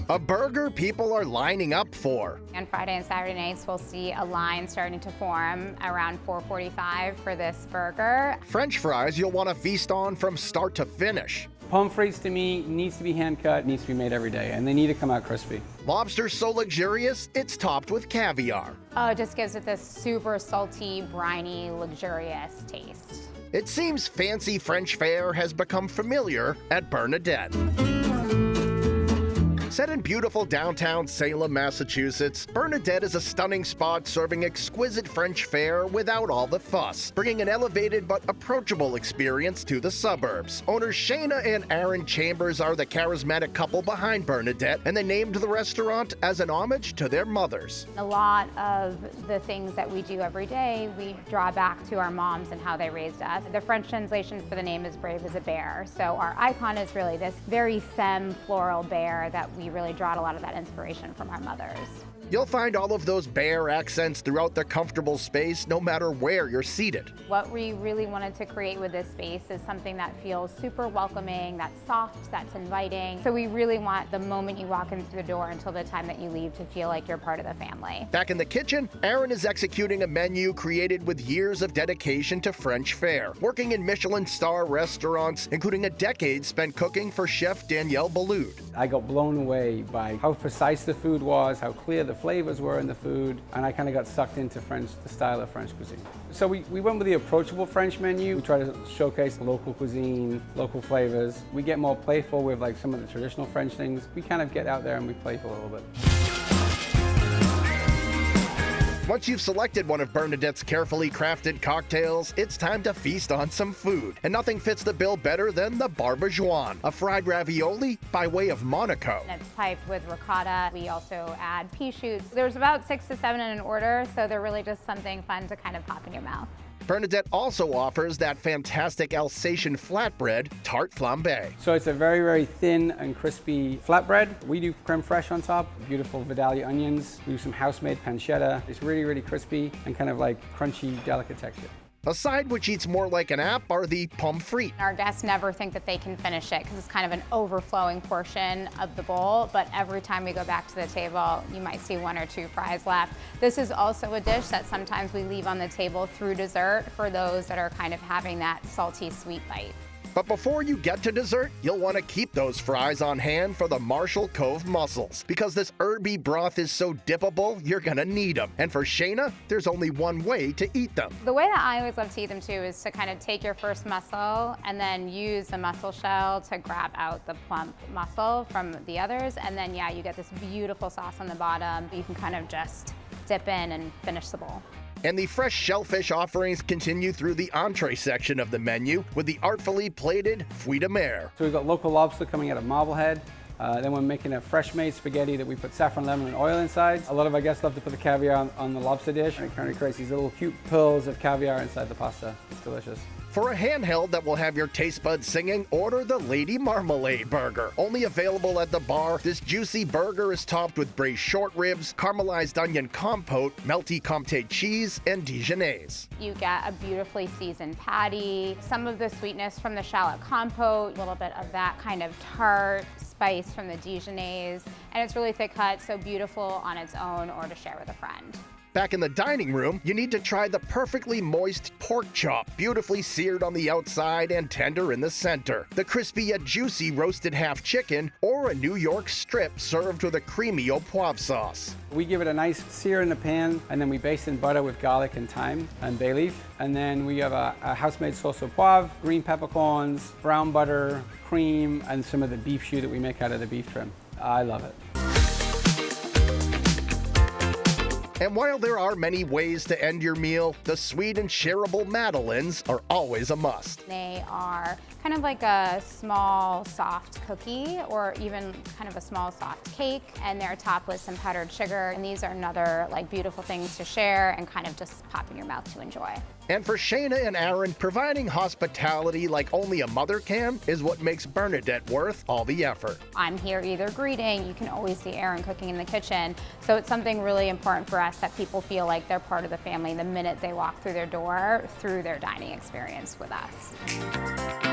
A burger people are lining up for. On Friday and Saturday nights, we'll see a line starting to form around 4:45 for this burger. French fries you'll want to feast on from start to finish. Pommes frites to me needs to be hand cut, needs to be made every day, and they need to come out crispy. Lobster so luxurious, it's topped with caviar. Oh, it just gives it this super salty, briny, luxurious taste. It seems fancy French fare has become familiar at Bernadette. Set in beautiful downtown Salem, Massachusetts, Bernadette is a stunning spot serving exquisite French fare without all the fuss, bringing an elevated but approachable experience to the suburbs. Owners Shanna and Aaron Chambers are the charismatic couple behind Bernadette, and they named the restaurant as an homage to their mothers. A lot of the things that we do every day, we draw back to our moms and how they raised us. The French translation for the name is brave as a bear, so our icon is really this very femme floral bear that we really draw a lot of that inspiration from our mothers. You'll find all of those bear accents throughout the comfortable space, no matter where you're seated. What we really wanted to create with this space is something that feels super welcoming, that's soft, that's inviting. So we really want the moment you walk in through the door until the time that you leave to feel like you're part of the family. Back in the kitchen, Aaron is executing a menu created with years of dedication to French fare, working in Michelin star restaurants, including a decade spent cooking for Chef Danielle Boulud. I got blown away by how precise the food was, how clear the flavors were in the food, and I kind of got sucked into the style of French cuisine. So we went with the approachable French menu. We try to showcase local cuisine, local flavors. We get more playful with like some of the traditional French things. We kind of get out there and we playful a little bit. Once you've selected one of Bernadette's carefully crafted cocktails, it's time to feast on some food. And nothing fits the bill better than the barbajoine, a fried ravioli by way of Monaco. It's piped with ricotta. We also add pea shoots. There's about 6 to 7 in an order, so they're really just something fun to kind of pop in your mouth. Bernadette also offers that fantastic Alsatian flatbread, tarte flambé. So it's a very, very thin and crispy flatbread. We do creme fraiche on top, beautiful Vidalia onions. We do some house-made pancetta. It's really, really crispy and kind of like crunchy, delicate texture. A side which eats more like an app are the pommes frites. Our guests never think that they can finish it because it's kind of an overflowing portion of the bowl, but every time we go back to the table, you might see 1 or 2 fries left. This is also a dish that sometimes we leave on the table through dessert for those that are kind of having that salty sweet bite. But before you get to dessert, you'll want to keep those fries on hand for the Marshall Cove mussels, because this herby broth is so dippable, you're gonna need them. And for Shanna, there's only one way to eat them. The way that I always love to eat them too is to kind of take your first mussel and then use the mussel shell to grab out the plump mussel from the others. And then yeah, you get this beautiful sauce on the bottom. You can kind of just dip in and finish the bowl. And the fresh shellfish offerings continue through the entree section of the menu with the artfully plated fruits de mer. So we've got local lobster coming out of Marblehead. Then we're making a fresh-made spaghetti that we put saffron, lemon, and oil inside. A lot of our guests love to put the caviar on the lobster dish, and it kind of creates these little cute pearls of caviar inside the pasta. It's delicious. For a handheld that will have your taste buds singing, order the Lady Marmalade Burger. Only available at the bar, this juicy burger is topped with braised short ribs, caramelized onion compote, melty Comté cheese, and Dijonnaise. You get a beautifully seasoned patty, some of the sweetness from the shallot compote, a little bit of that kind of tart spice from the Dijonnaise, and it's really thick cut, so beautiful on its own or to share with a friend. Back in the dining room, you need to try the perfectly moist pork chop, beautifully seared on the outside and tender in the center, the crispy yet juicy roasted half chicken, or a New York strip served with a creamy au poivre sauce. We give it a nice sear in the pan, and then we baste in butter with garlic and thyme and bay leaf. And then we have a house-made sauce au poivre, green peppercorns, brown butter, cream, and some of the beef stew that we make out of the beef trim. I love it. And while there are many ways to end your meal, the sweet and shareable madeleines are always a must. They are kind of like a small soft cookie or even kind of a small soft cake, and they're topped with some powdered sugar. And these are another like beautiful things to share and kind of just pop in your mouth to enjoy. And for Shanna and Aaron, providing hospitality like only a mother can is what makes Bernadette worth all the effort. I'm here either greeting, you can always see Aaron cooking in the kitchen, so it's something really important for us that people feel like they're part of the family the minute they walk through their door through their dining experience with us.